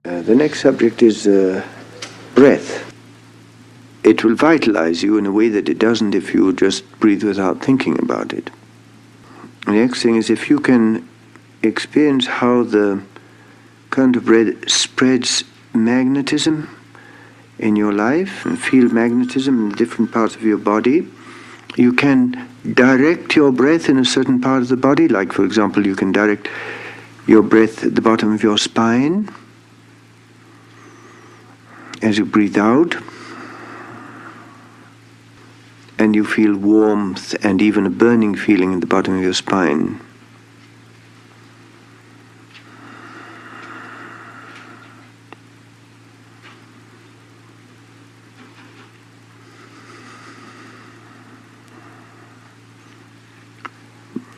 The next subject is breath. It will vitalize you in a way that it doesn't if you just breathe without thinking about it. The next thing is if you can experience how the current of breath spreads magnetism in your life and feel magnetism in different parts of your body. You can direct your breath in a certain part of the body, like for example you can direct your breath at the bottom of your spine as you breathe out, and you feel warmth and even a burning feeling in the bottom of your spine.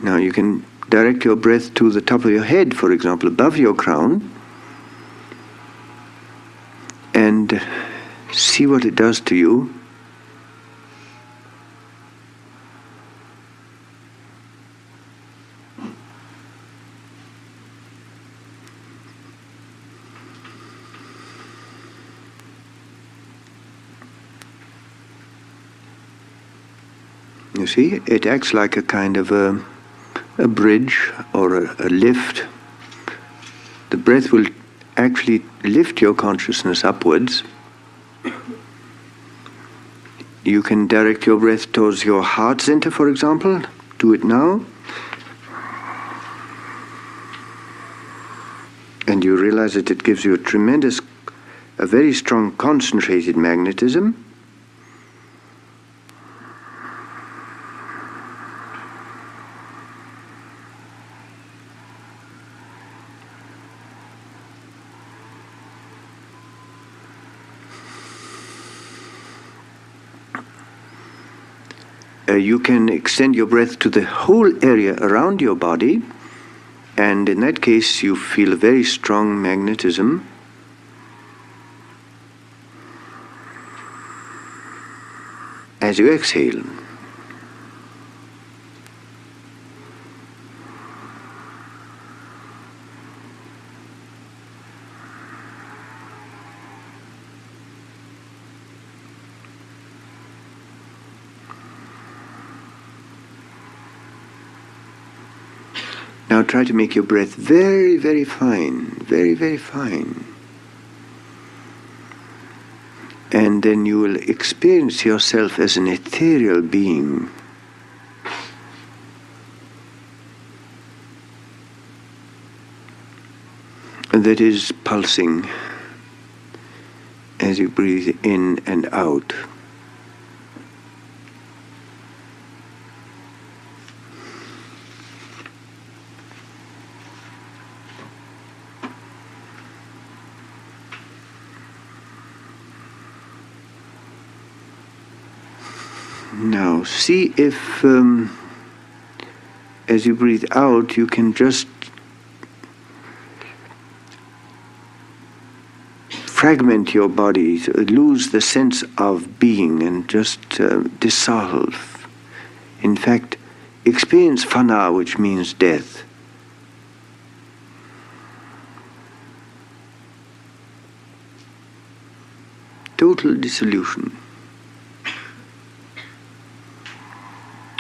Now you can direct your breath to the top of your head, for example, above your crown, and see what it does to you. You see, it acts like a kind of a bridge or a lift. The breath will actually lift your consciousness upwards. You can direct your breath towards your heart center, for example. Do it now. And you realize that it gives you a very strong concentrated magnetism. You can extend your breath to the whole area around your body, and in that case you feel a very strong magnetism. As you exhale. Now try to make your breath very, very fine, very, very fine. And then you will experience yourself as an ethereal being. That is pulsing as you breathe in and out. Now, see if, as you breathe out, you can just fragment your body, lose the sense of being, and just dissolve. In fact, experience fana, which means death. Total dissolution.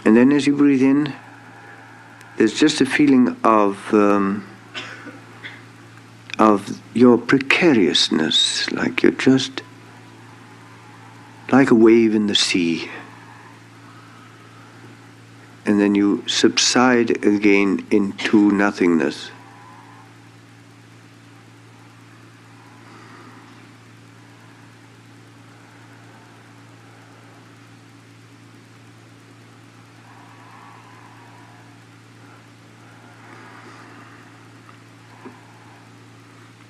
And then as you breathe in, there's just a feeling of your precariousness, like you're just like a wave in the sea. And then you subside again into nothingness.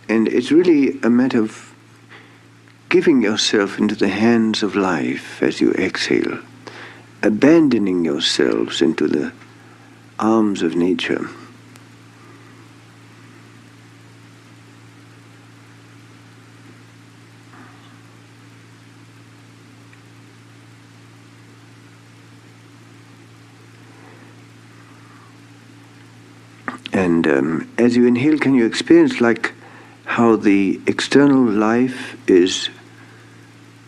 And it's really a matter of giving yourself into the hands of life as you exhale, abandoning yourselves into the arms of nature. And as you inhale, can you experience like how the external life is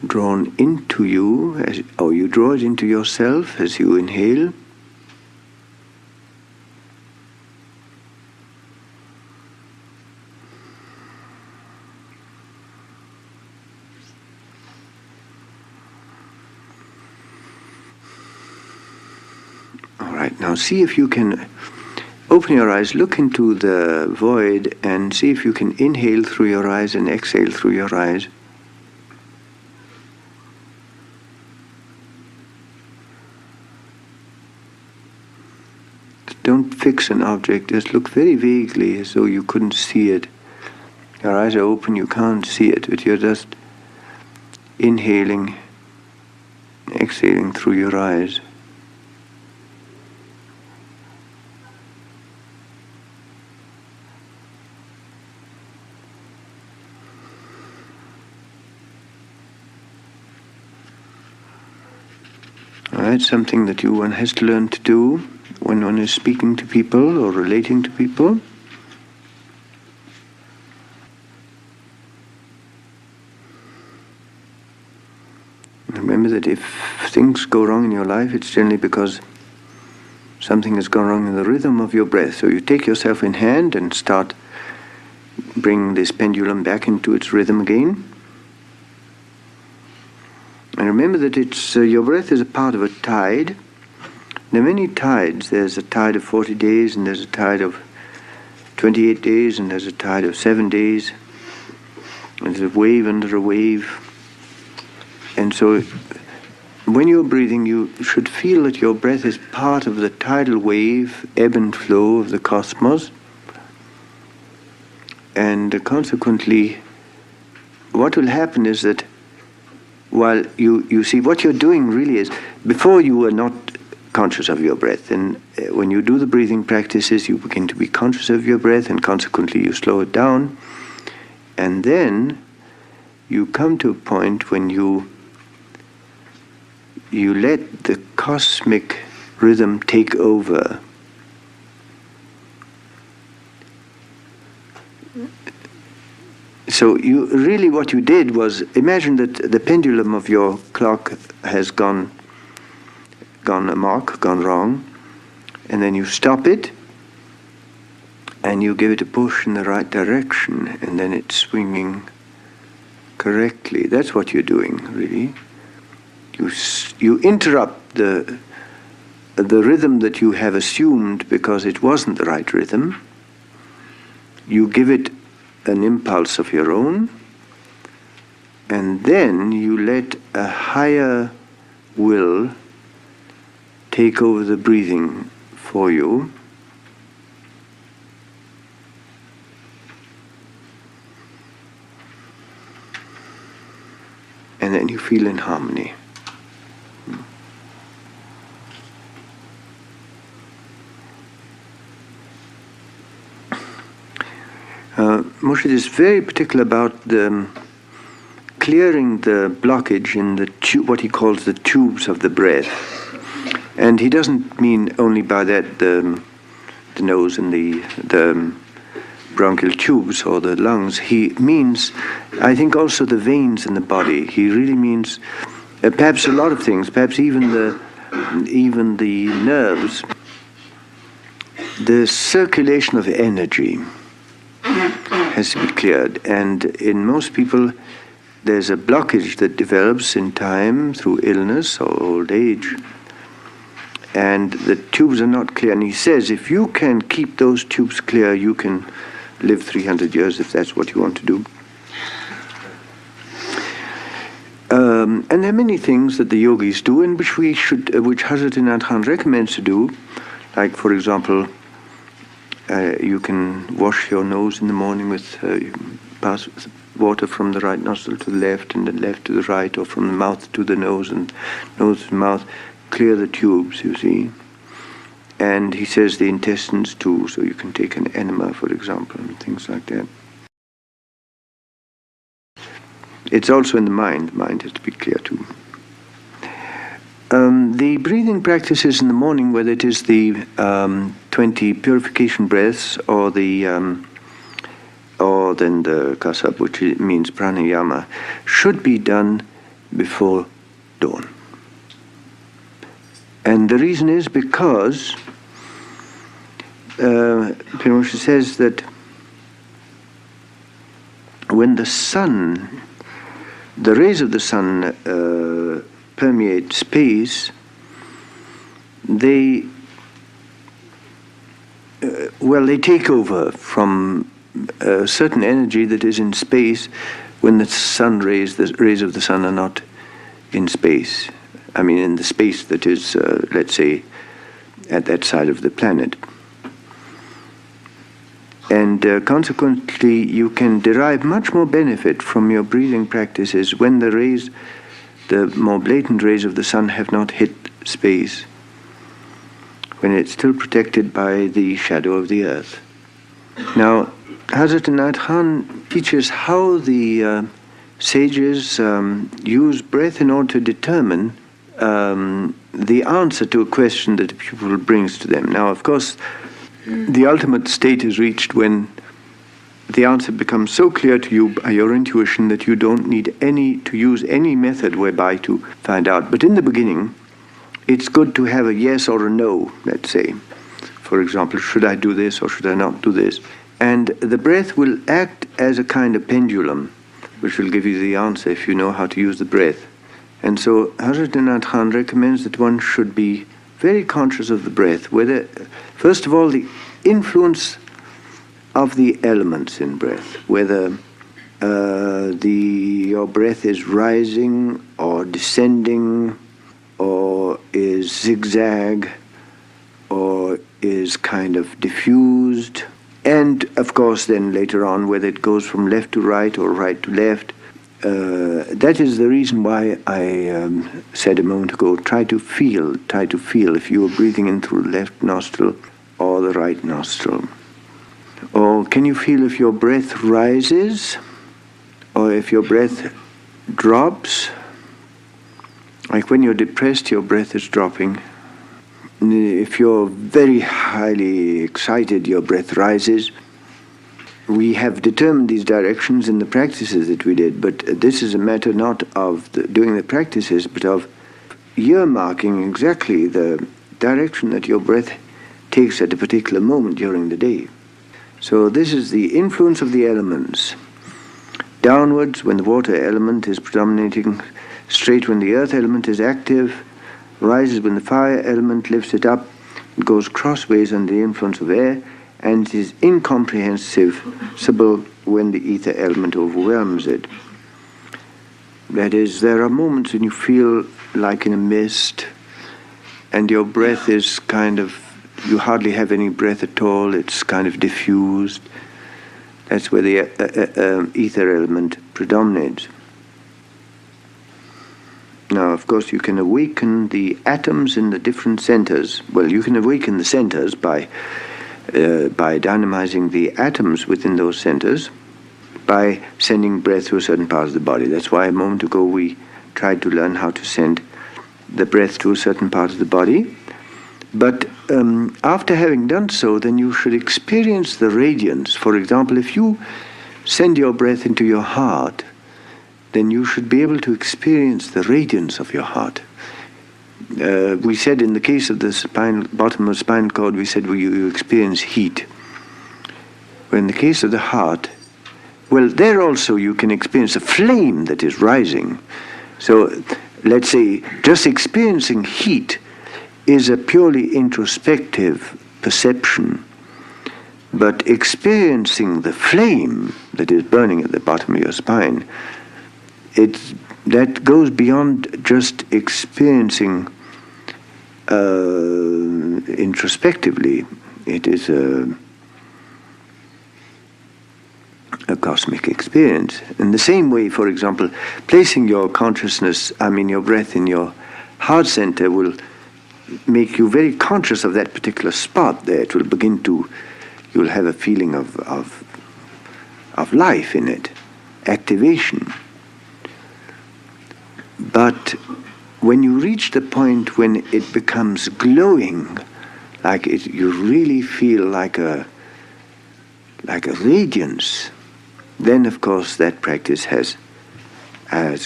drawn into you, or you draw it into yourself as you inhale. Now see if you can open your eyes, look into the void, and see if you can inhale through your eyes and exhale through your eyes. Don't fix an object, just look very vaguely as though you couldn't see it. Your eyes are open, you can't see it, but you're just inhaling, exhaling through your eyes. That's something that one has to learn to do when one is speaking to people or relating to people. Remember that if things go wrong in your life, it's generally because something has gone wrong in the rhythm of your breath. So you take yourself in hand and start bringing this pendulum back into its rhythm again. And remember that your breath is a part of a tide. There are many tides. There's a tide of 40 days, and there's a tide of 28 days, and there's a tide of 7 days. And there's a wave under a wave. And so when you're breathing, you should feel that your breath is part of the tidal wave, ebb and flow of the cosmos. And consequently, what will happen is that while you see what you're doing really is, before you were not conscious of your breath, and when you do the breathing practices, you begin to be conscious of your breath, and consequently you slow it down, and then you come to a point when you let the cosmic rhythm take over. So what you did was, imagine that the pendulum of your clock has gone amok, gone wrong, and then you stop it, and you give it a push in the right direction, and then it's swinging correctly. That's what you're doing, really. You interrupt the rhythm that you have assumed because it wasn't the right rhythm. You give it an impulse of your own, and then you let a higher will take over the breathing for you. And then you feel in harmony. Moshe is very particular about clearing the blockage in the what he calls the tubes of the breath. And he doesn't mean only by that the nose and the bronchial tubes or the lungs. He means, I think, also the veins in the body. He really means perhaps a lot of things, perhaps even the nerves. The circulation of energy has to be cleared, and in most people there's a blockage that develops in time through illness or old age, and the tubes are not clear. And he says if you can keep those tubes clear, you can live 300 years if that's what you want to do. And there are many things that the yogis do, and which Hazrat Inayat Khan recommends to do, like, for example, you can wash your nose in the morning with pass water from the right nostril to the left and the left to the right, or from the mouth to the nose and nose to the mouth. Clear the tubes, you see. And he says the intestines too, so you can take an enema, for example, and things like that. It's also in the mind. Mind has to be clear too. The breathing practices in the morning, whether it is the 20 purification breaths or the or then the kasab, which means pranayama, should be done before dawn. And the reason is because Pir says that when the rays of the sun permeate space, they take over from a certain energy that is in space when the rays of the sun are not in space. I mean, in the space that is, let's say, at that side of the planet. And consequently, you can derive much more benefit from your breathing practices when the more blatant rays of the sun have not hit space, when it's still protected by the shadow of the earth. Now, Hazrat Inayat Khan teaches how the sages use breath in order to determine the answer to a question that the pupil brings to them. Now, of course, the ultimate state is reached when the answer becomes so clear to you by your intuition that you don't need to use any method whereby to find out. But in the beginning, it's good to have a yes or a no, let's say. For example, should I do this or should I not do this? And the breath will act as a kind of pendulum, which will give you the answer if you know how to use the breath. And so Hazrat Inayat Khan recommends that one should be very conscious of the breath, whether, first of all, the influence of the elements in breath, whether your breath is rising or descending, or is zigzag, or is kind of diffused, and of course then later on whether it goes from left to right or right to left. That is the reason why I said a moment ago, try to feel if you are breathing in through the left nostril or the right nostril. Or can you feel if your breath rises or if your breath drops? Like when you're depressed, your breath is dropping. If you're very highly excited, your breath rises. We have determined these directions in the practices that we did, but this is a matter not of doing the practices, but of earmarking exactly the direction that your breath takes at a particular moment during the day. So this is the influence of the elements. Downwards when the water element is predominating, straight when the earth element is active, rises when the fire element lifts it up, it goes crossways under the influence of air, and it is incomprehensible when the ether element overwhelms it. That is, there are moments when you feel like in a mist, and your breath is you hardly have any breath at all, it's kind of diffused. That's where the ether element predominates. Now, of course, you can awaken the atoms in the different centers. Well, you can awaken the centers by dynamizing the atoms within those centers, by sending breath to a certain part of the body. That's why a moment ago we tried to learn how to send the breath to a certain part of the body. But after having done so, then you should experience the radiance. For example, if you send your breath into your heart, then you should be able to experience the radiance of your heart. We said in the case of the bottom of the spinal cord, we said you experience heat. But in the case of the heart, well, there also you can experience a flame that is rising. So let's say just experiencing heat is a purely introspective perception. But experiencing the flame that is burning at the bottom of your spine, that goes beyond just experiencing introspectively. It is a cosmic experience. In the same way, for example, placing your consciousness, your breath in your heart center will make you very conscious of that particular spot there. It will you'll have a feeling of life in it, activation. But when you reach the point when it becomes glowing, you really feel like a radiance, then of course that practice has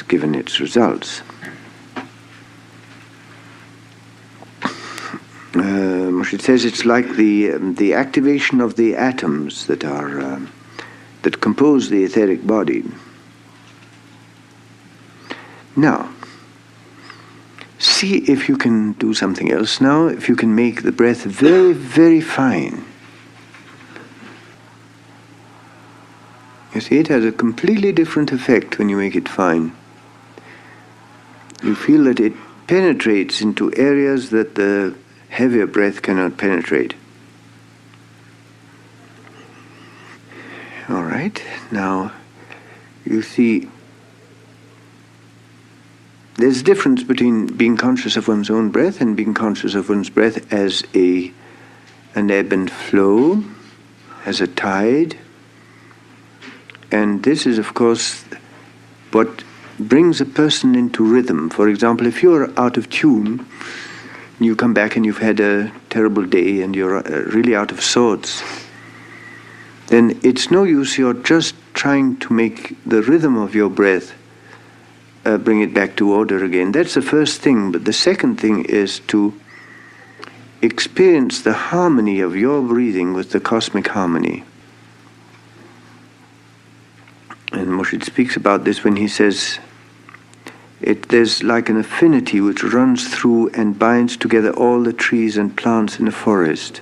given its results. It says it's like the activation of the atoms that compose the etheric body. Now, see if you can do something else now, if you can make the breath very, very fine. You see, it has a completely different effect when you make it fine. You feel that it penetrates into areas that the heavier breath cannot penetrate. All right, now you see there's a difference between being conscious of one's own breath and being conscious of one's breath as an ebb and flow, as a tide. And this is, of course, what brings a person into rhythm. For example, if you're out of tune, you come back and you've had a terrible day and you're really out of sorts, then it's no use you're just trying to make the rhythm of your breath bring it back to order again. That's the first thing. But the second thing is to experience the harmony of your breathing with the cosmic harmony. And Murshid speaks about this when he says, there's like an affinity which runs through and binds together all the trees and plants in a forest,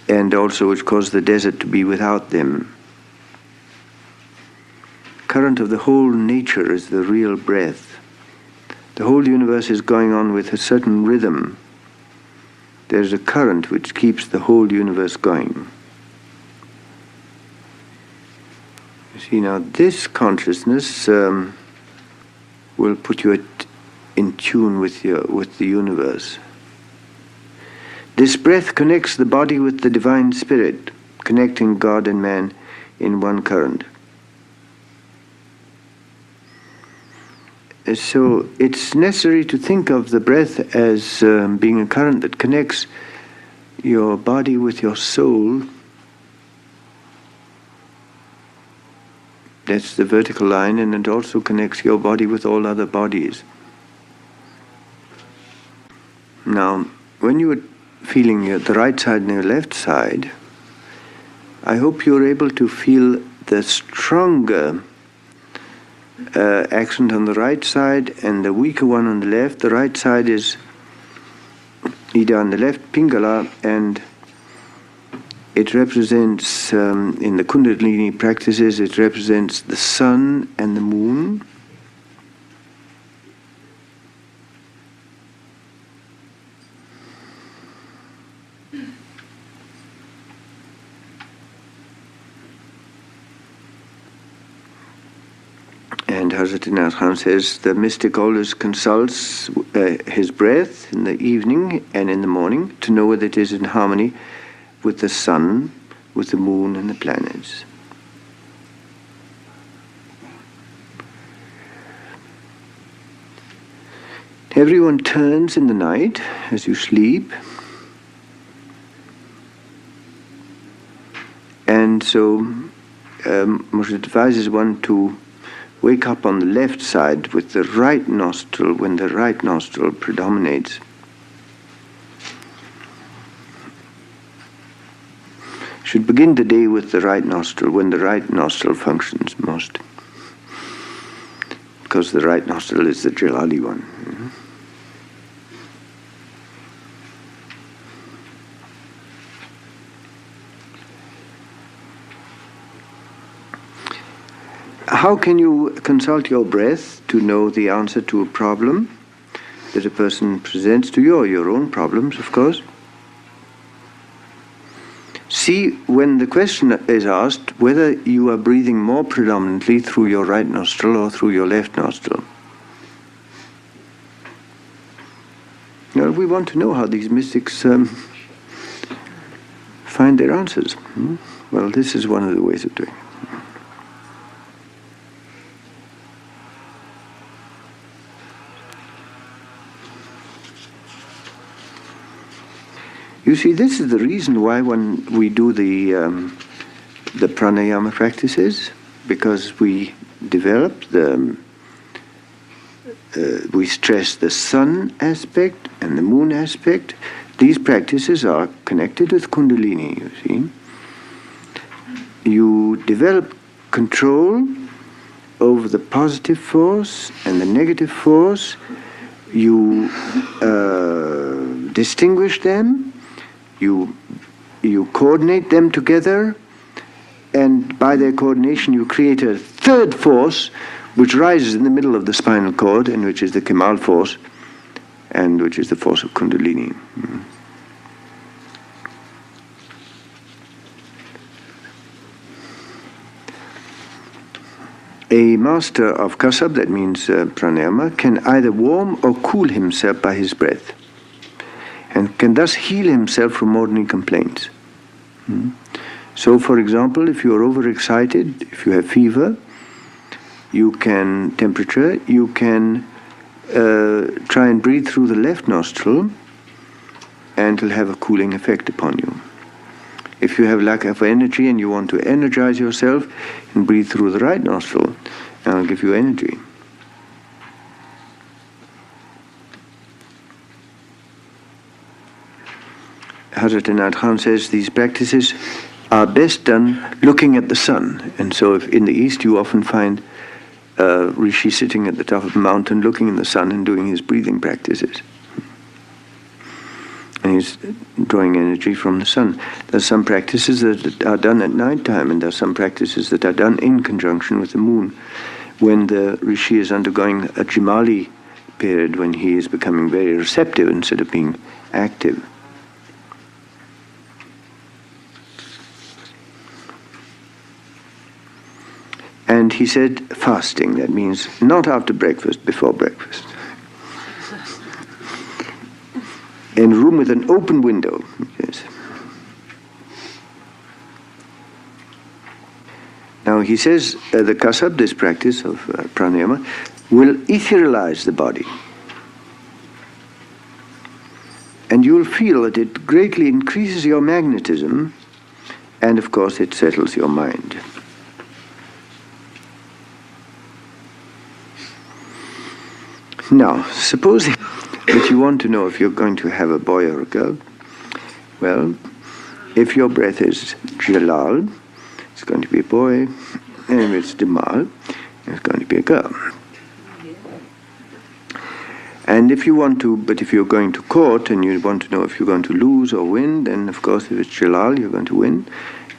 and also which causes the desert to be without them. Current of the whole nature is the real breath. The whole universe is going on with a certain rhythm. There's a current which keeps the whole universe going. You see, now this consciousness will put you in tune with the universe. This breath connects the body with the divine spirit, connecting God and man in one current. So it's necessary to think of the breath as being a current that connects your body with your soul. That's the vertical line, and it also connects your body with all other bodies. Now, when you are feeling the right side and the left side, I hope you're able to feel the stronger accent on the right side and the weaker one on the left. The right side is Ida on the left, Pingala, and it represents, in the Kundalini practices, it represents the sun and the moon. And Hazrat Inayat Khan says the mystic always consults his breath in the evening and in the morning to know whether it is in harmony with the sun, with the moon and the planets. Everyone turns in the night as you sleep. And so Moshe advises one to wake up on the left side with the right nostril when the right nostril predominates. Should begin the day with the right nostril when the right nostril functions most, because the right nostril is the Jalali one. How can you consult your breath to know the answer to a problem that a person presents to you, or your own problems, of course? See, when the question is asked, whether you are breathing more predominantly through your right nostril or through your left nostril. Now, we want to know how these mystics find their answers. Well, this is one of the ways of doing it. You see, this is the reason why when we do the the pranayama practices, because we develop we stress the sun aspect and the moon aspect. These practices are connected with Kundalini, you see. You develop control over the positive force and the negative force. You distinguish them, you coordinate them together, and by their coordination you create a third force which rises in the middle of the spinal cord, and which is the Kemal force, and which is the force of Kundalini. A master of kasab, that means pranayama, can either warm or cool himself by his breath, and can thus heal himself from ordinary complaints. So, for example, if you are overexcited, if you have fever, you can try and breathe through the left nostril, and it'll have a cooling effect upon you. If you have lack of energy and you want to energize yourself, and breathe through the right nostril, and it'll give you energy. Hazrat Inayat Khan says these practices are best done looking at the sun. And so if in the East you often find Rishi sitting at the top of a mountain looking in the sun and doing his breathing practices. And he's drawing energy from the sun. There's some practices that are done at night time, and there's some practices that are done in conjunction with the moon. When the Rishi is undergoing a Jimali period, when he is becoming very receptive instead of being active. And he said fasting, that means not after breakfast, before breakfast. In a room with an open window. Yes. Now he says the kasab, this practice of pranayama, will etherealize the body. And you will feel that it greatly increases your magnetism, and of course it settles your mind. Now, supposing that you want to know if you're going to have a boy or a girl, well, if your breath is Jalal, it's going to be a boy, and if it's Jamal, it's going to be a girl. And if you're going to court and you want to know if you're going to lose or win, then of course if it's Jalal, you're going to win,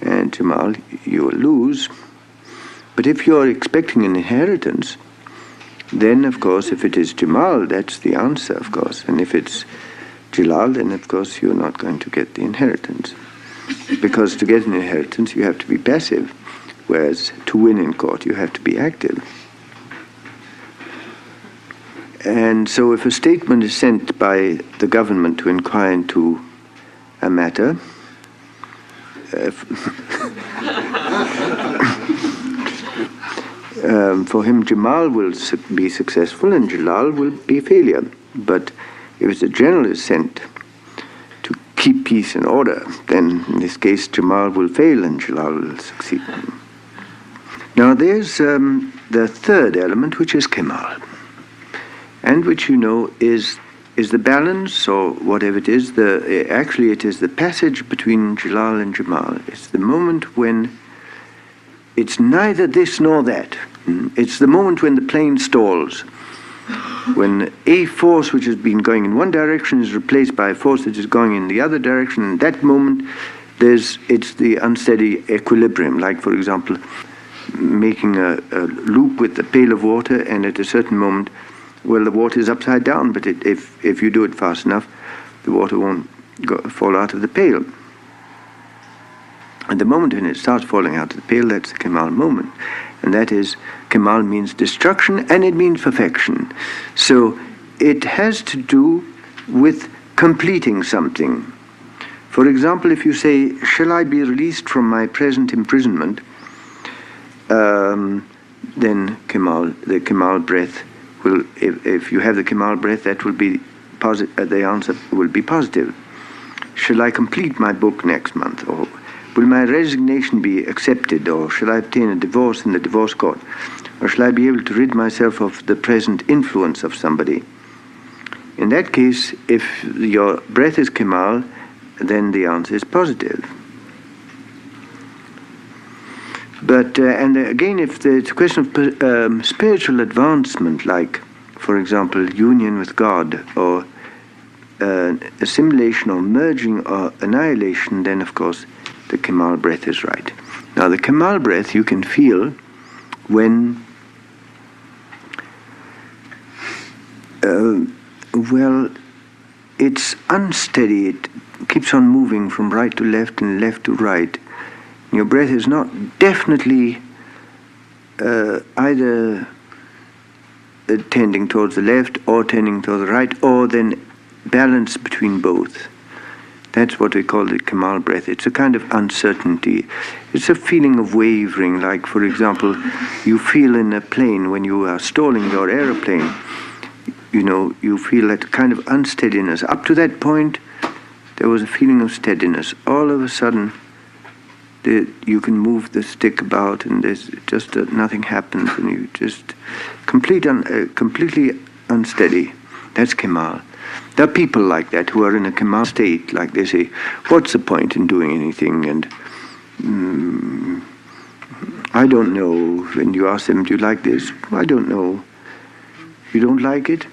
and Jamal, you will lose. But if you're expecting an inheritance, then, of course, if it is Jamal, that's the answer, of course. And if it's Jalal, then, of course, you're not going to get the inheritance. Because to get an inheritance, you have to be passive, whereas to win in court, you have to be active. And so if a statement is sent by the government to inquire into a matter, for him, Jamal will be successful and Jalal will be a failure. But if the general is sent to keep peace and order, then in this case Jamal will fail and Jalal will succeed. Now there's the third element, which is Kemal, and which is the balance, or whatever it is. Actually it is the passage between Jalal and Jamal. It's the moment when it's neither this nor that. It's the moment when the plane stalls, when a force which has been going in one direction is replaced by a force that is going in the other direction. In that moment, it's the unsteady equilibrium. Like, for example, making a loop with a pail of water, and at a certain moment, well, the water is upside down, but if you do it fast enough, the water won't fall out of the pail. And the moment when it starts falling out of the pail, that's the Kemal moment. And that is, Kemal means destruction and it means perfection. So it has to do with completing something. For example, if you say, shall I be released from my present imprisonment? Then the Kemal breath will, if you have the Kemal breath, that will be positive. The answer will be positive. Shall I complete my book next month? Or Will my resignation be accepted, or shall I obtain a divorce in the divorce court? Or shall I be able to rid myself of the present influence of somebody? In that case, if your breath is Kemal, then the answer is positive. But, and again, if it's a question of spiritual advancement, like, for example, union with God, or assimilation or merging or annihilation, then of course the Kemal breath is right. Now the Kemal breath you can feel when, well, it's unsteady, it keeps on moving from right to left and left to right. Your breath is not definitely either tending towards the left or tending towards the right, or then balance between both. That's what we call the Kemal breath. It's a kind of uncertainty. It's a feeling of wavering, like, for example, you feel in a plane when you are stalling your aeroplane. You know, you feel that kind of unsteadiness. Up to that point, there was a feeling of steadiness. All of a sudden, you can move the stick about, and there's just nothing happens, and you just completely unsteady. That's Kemal. There are people like that who are in a Kemal state, like they say, what's the point in doing anything? And I don't know. When you ask them, do you like this? I don't know. You don't like it?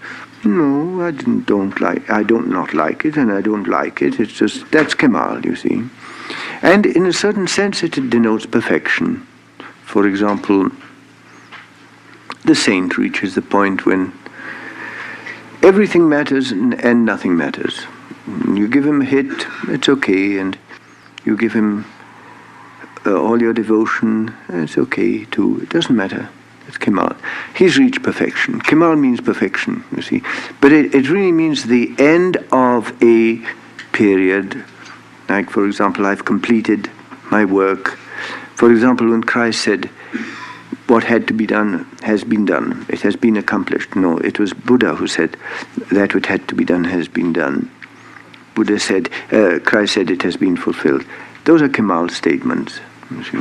No, I don't not like it, and I don't like it. It's just, that's Kemal, you see. And in a certain sense, it denotes perfection. For example, the saint reaches the point when everything matters and nothing matters. You give him a hit, it's okay, and you give him all your devotion, it's okay too. It doesn't matter. It's Kemal. He's reached perfection. Kemal means perfection, you see. But it really means the end of a period. Like, for example, I've completed my work. For example, when Christ said, what had to be done has been done. It has been accomplished. No, it was Buddha who said, that which had to be done has been done. Buddha said, Christ said, it has been fulfilled. Those are Kemal statements. You see.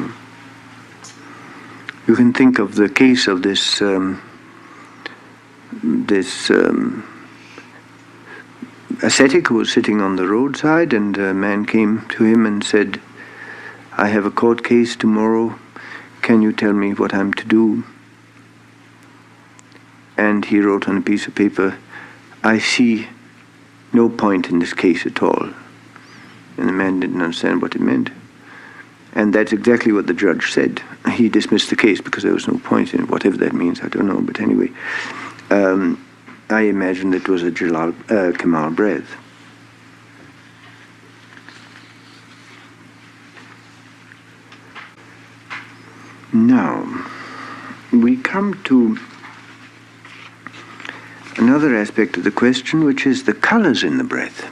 You can think of the case of this ascetic who was sitting on the roadside, and a man came to him and said, I have a court case tomorrow. Can you tell me what I'm to do? And he wrote on a piece of paper, I see no point in this case at all. And the man didn't understand what it meant. And that's exactly what the judge said. He dismissed the case because there was no point in it, whatever that means, I don't know. But anyway, I imagine it was a Kemal breath. Now, we come to another aspect of the question, which is the colors in the breath.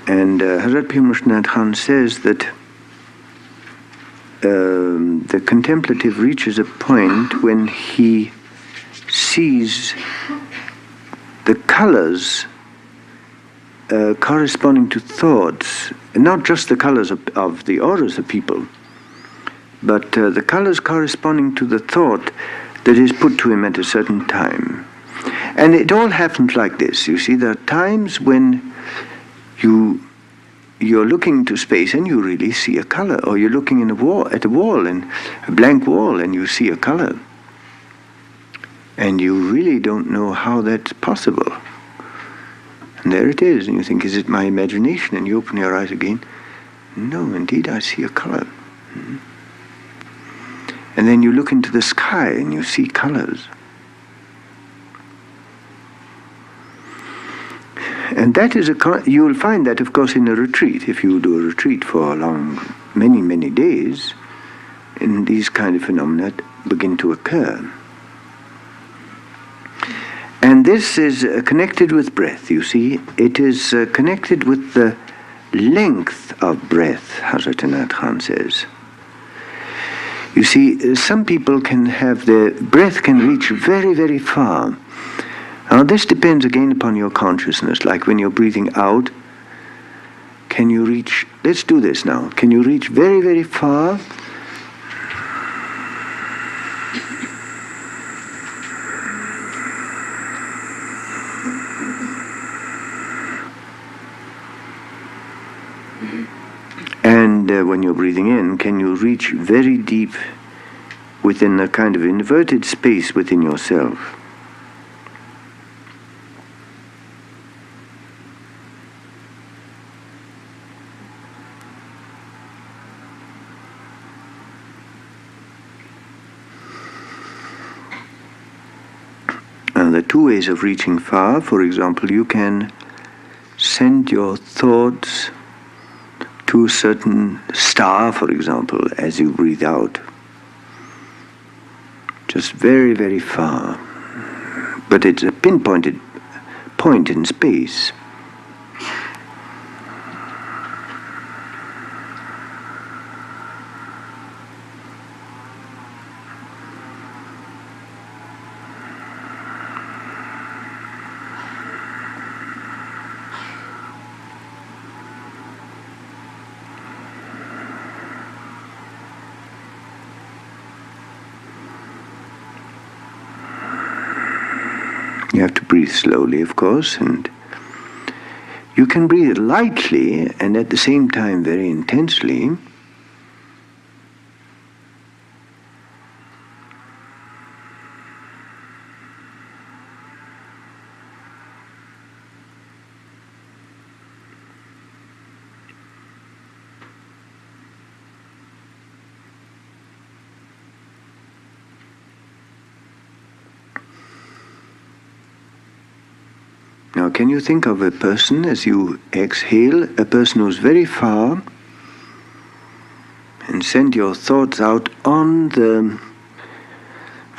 And Hazrat Pir Vilayat Inayat says that the contemplative reaches a point when he sees the colors corresponding to thoughts, and not just the colors of the auras of people, but the colors corresponding to the thought that is put to him at a certain time. And it all happens like this. You see, there are times when you're looking into space and you really see a color, or you're looking at a wall, and a blank wall, and you see a color. And you really don't know how that's possible. And there it is, and you think, is it my imagination? And you open your eyes again. No, indeed, I see a color. And then you look into the sky and you see colors. And that is you will find that, of course, in a retreat. If you do a retreat for many, many days, and these kind of phenomena begin to occur. And this is connected with breath, you see. It is connected with the length of breath, Hazrat Inayat Khan says. You see, some people can have their breath can reach very, very far. Now, this depends again upon your consciousness. Like when you're breathing out, can you reach let's do this now. Can you reach very, very far? And when you're breathing in, can you reach very deep within a kind of inverted space within yourself? Now, there are two ways of reaching far. For example, you can send your thoughts to a certain star, for example, as you breathe out. Just very, very far. But it's a pinpointed point in space. You have to breathe slowly, of course, and you can breathe lightly and at the same time very intensely. Now, can you think of a person as you exhale, a person who's very far, and send your thoughts out on the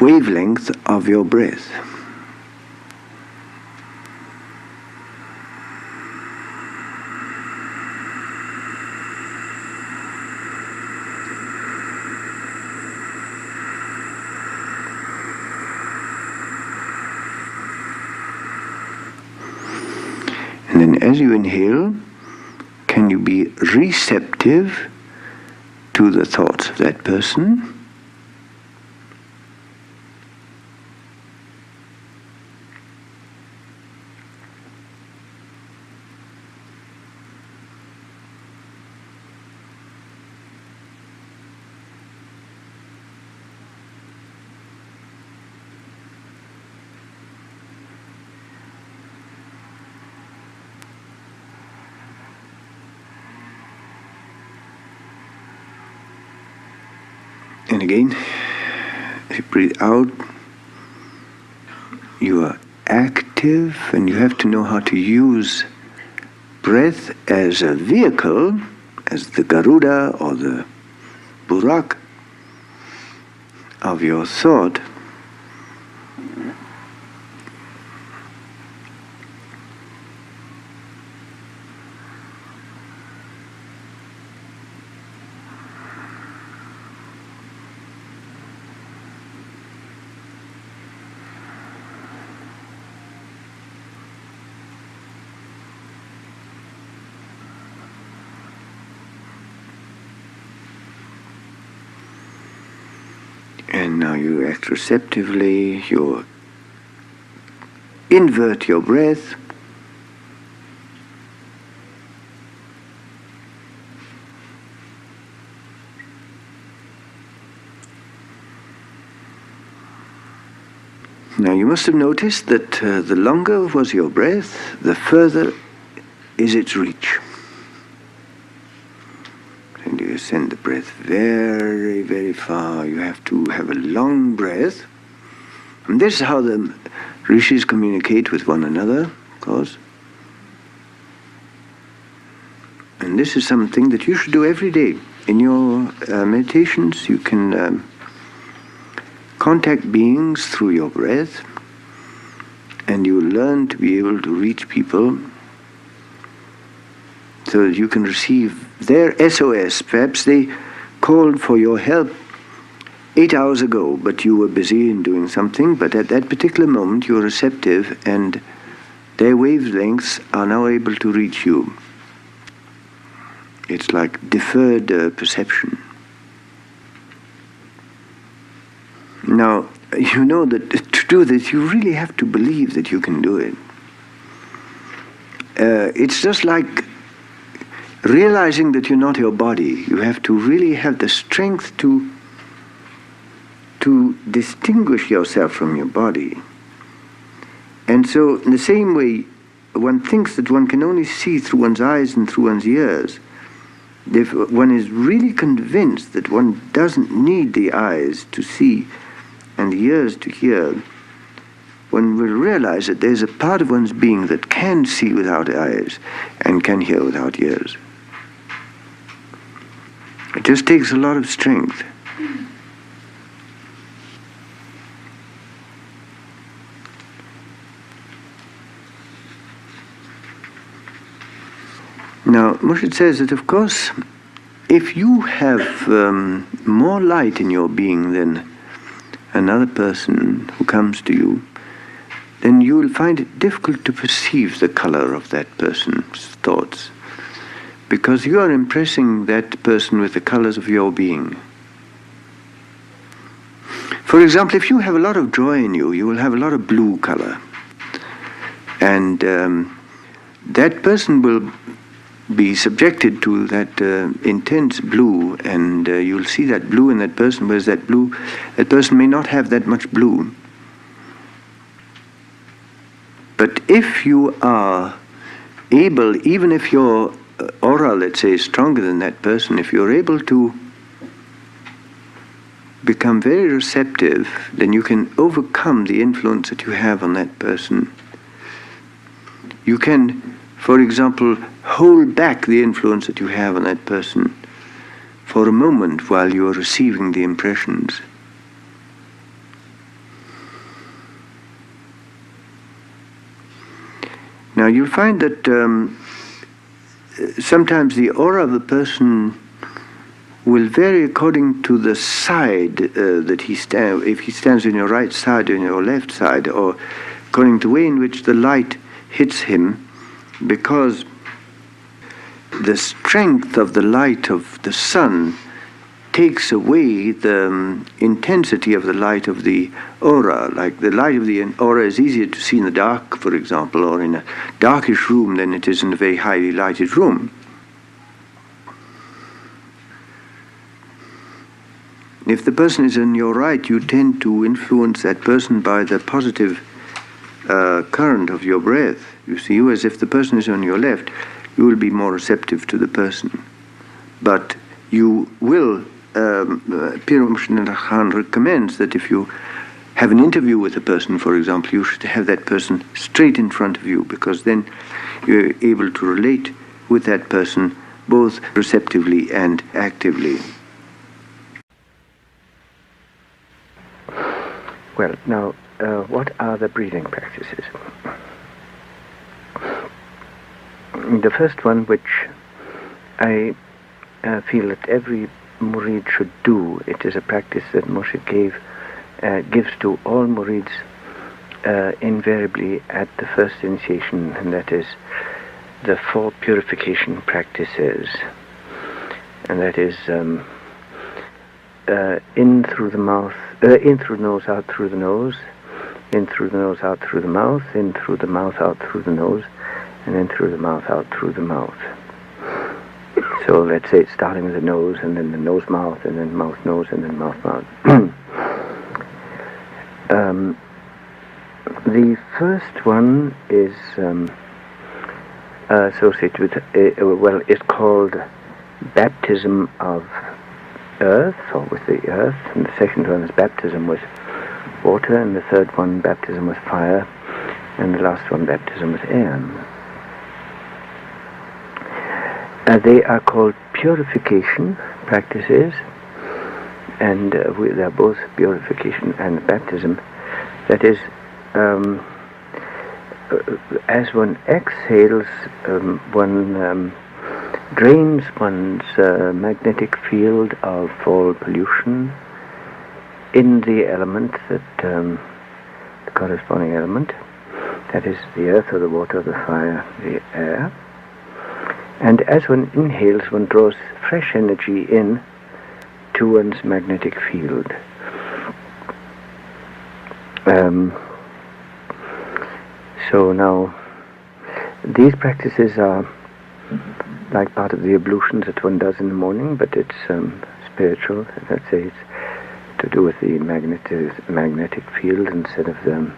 wavelength of your breath? And then as you inhale, can you be receptive to the thoughts of that person? And again, as you breathe out, you are active, and you have to know how to use breath as a vehicle, as the Garuda or the Burak of your thought. And now you act receptively, you invert your breath. Now you must have noticed that the longer was your breath, the further is its reach. And you send the breath very, very far. You have to have a long breath. And this is how the rishis communicate with one another, of course. And this is something that you should do every day. In your meditations, you can contact beings through your breath, and you will learn to be able to reach people so that you can receive their SOS. Perhaps they called for your help 8 hours ago, but you were busy in doing something, but at that particular moment you are receptive, and their wavelengths are now able to reach you. It's like deferred perception. Now, you know that to do this, you really have to believe that you can do it. It's just like realizing that you're not your body. You have to really have the strength to distinguish yourself from your body. And so, in the same way, one thinks that one can only see through one's eyes and through one's ears. If one is really convinced that one doesn't need the eyes to see and the ears to hear, one will realize that there's a part of one's being that can see without eyes and can hear without ears. It just takes a lot of strength. Now, Murshid says that, of course, if you have more light in your being than another person who comes to you, then you will find it difficult to perceive the color of that person's thoughts, because you are impressing that person with the colors of your being. For example, if you have a lot of joy in you, you will have a lot of blue color. And that person will be subjected to that intense blue, and you'll see that blue in that person, whereas that person may not have that much blue. But if you are able, even if your aura, let's say, is stronger than that person, if you're able to become very receptive, then you can overcome the influence that you have on that person. You can, for example, hold back the influence that you have on that person for a moment while you are receiving the impressions. Now, you'll find that sometimes the aura of a person will vary according to the side that he stands. If he stands on your right side or on your left side, or according to the way in which the light hits him, because the strength of the light of the sun takes away the intensity of the light of the aura. Like the light of the aura is easier to see in the dark, for example, or in a darkish room than it is in a very highly lighted room. If the person is on your right, you tend to influence that person by the positive current of your breath. You see, whereas if the person is on your left, you will be more receptive to the person. But you will, Pir Vilayat recommends that if you have an interview with a person, for example, you should have that person straight in front of you, because then you're able to relate with that person both receptively and actively. Well, now, what are the breathing practices? The first one, which I feel that every murid should do, it is a practice that Murshid gives to all murids invariably at the first initiation, and that is the 4 purification practices. And that is in through the mouth, in through the nose, out through the nose, in through the nose, out through the mouth, in through the mouth, out through the nose, and in through the mouth, out through the mouth. So let's say it's starting with the nose, and then the nose, mouth, and then mouth, nose, and then mouth, mouth. The first one is associated with, it's called baptism of earth, or with the earth, and the second one is baptism with water, and the third one baptism with fire, and the last one baptism with air. They are called purification practices, and they're both purification and baptism. That is, as one exhales, one drains one's magnetic field of all pollution in the element that, the corresponding element, that is the earth or the water, the fire, the air. And as one inhales, one draws fresh energy in to one's magnetic field. So now, these practices are like part of the ablutions that one does in the morning, but it's spiritual. Let's say it's to do with the magnetic field instead of the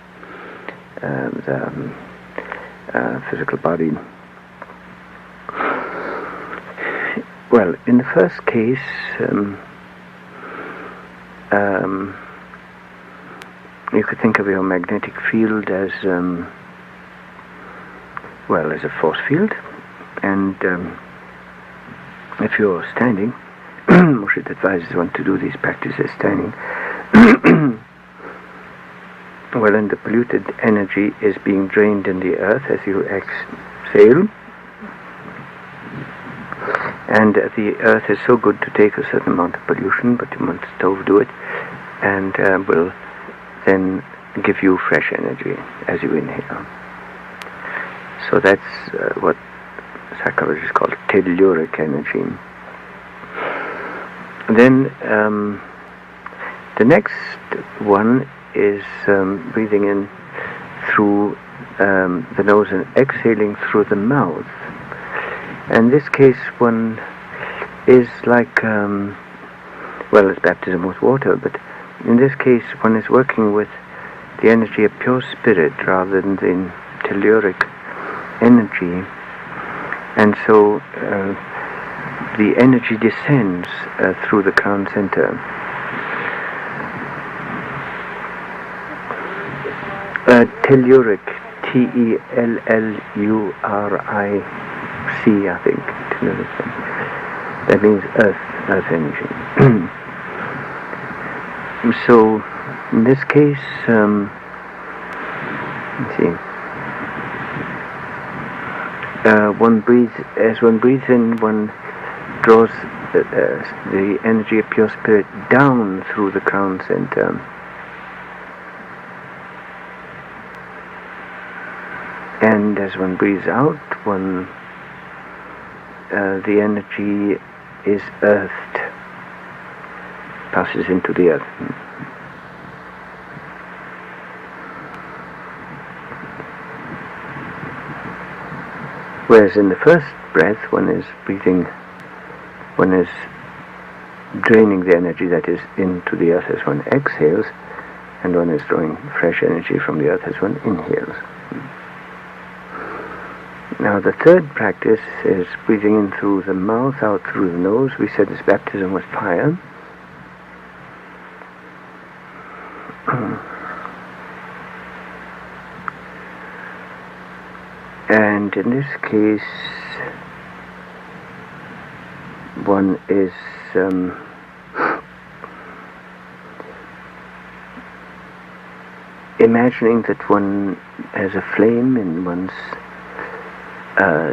physical body. Well, in the first case, you could think of your magnetic field as as a force field, and if you're standing, Murshid advises one to do these practices standing. Well, and the polluted energy is being drained in the earth as you exhale. And the earth is so good to take a certain amount of pollution, but you must overdo it, and will then give you fresh energy as you inhale. So that's what psychologists call telluric energy. Then the next one is breathing in through the nose and exhaling through the mouth. And in this case, one is like, it's baptism with water, but in this case, one is working with the energy of pure spirit rather than the telluric energy. And so the energy descends through the crown center. Telluric, Telluric, I think. That means earth energy. So, in this case, let's see. As one breathes in, one draws the energy of pure spirit down through the crown center. And as one breathes out, the energy is earthed, passes into the earth. Whereas in the first breath, one is draining the energy that is into the earth as one exhales, and one is drawing fresh energy from the earth as one inhales. Now the third practice is breathing in through the mouth, out through the nose. We said it's baptism with fire. And in this case, one is imagining that one has a flame in one's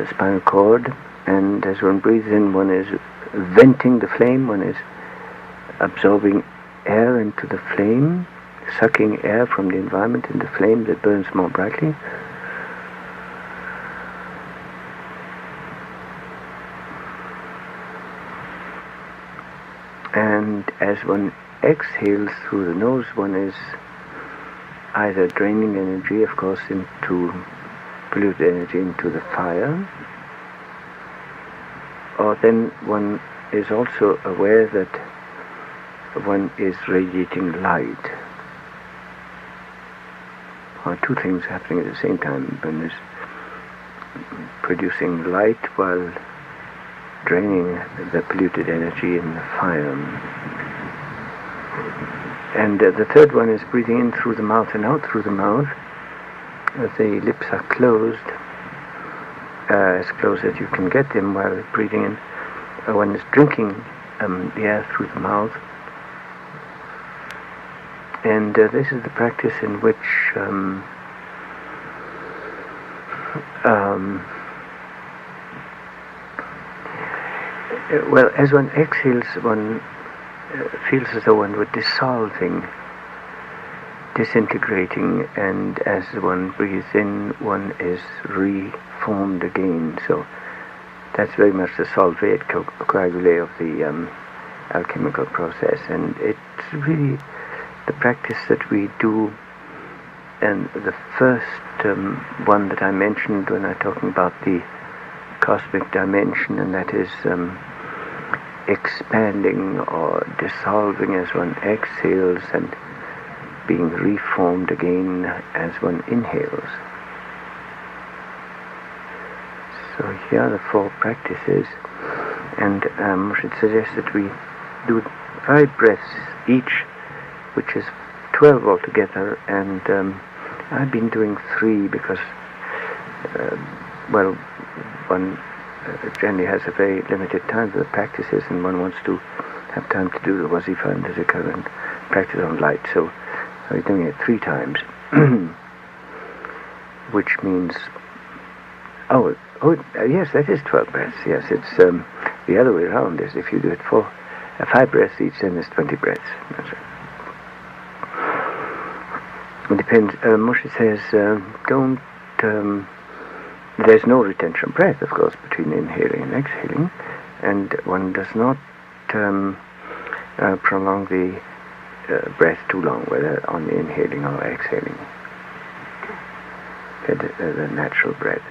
spinal cord, and as one breathes in, one is venting the flame, one is absorbing air into the flame, sucking air from the environment in the flame that burns more brightly. And as one exhales through the nose, one is either draining energy, of course, into polluted energy into the fire, or then one is also aware that one is radiating light. Or two things happening at the same time. One is producing light while draining the polluted energy in the fire. And the third one is breathing in through the mouth and out through the mouth. The lips are closed, as close as you can get them while breathing in. One is drinking the air through the mouth. And this is the practice in which as one exhales, one feels as though one were dissolving, disintegrating, and as one breathes in, one is reformed again. So That's very much the solvate coagulate of the alchemical process, and it's really the practice that we do. And the first one that I mentioned when I'm talking about the cosmic dimension, and that is expanding or dissolving as one exhales and being reformed again as one inhales. So here are the 4 practices, and I should suggest that we do 5 breaths each, which is 12 altogether, and I've been doing 3 because, one generally has a very limited time for the practices, and one wants to have time to do the wazifa and the zikr and practice on light, so I'm doing it 3 times, which means, yes, that is 12 breaths, yes, it's the other way around, is if you do it 5 breaths each, then it's 20 breaths, that's right. It depends. Moshe says, there's no retention of breath, of course, between inhaling and exhaling, and one does not prolong the breath too long, whether on the inhaling or exhaling, the natural breath.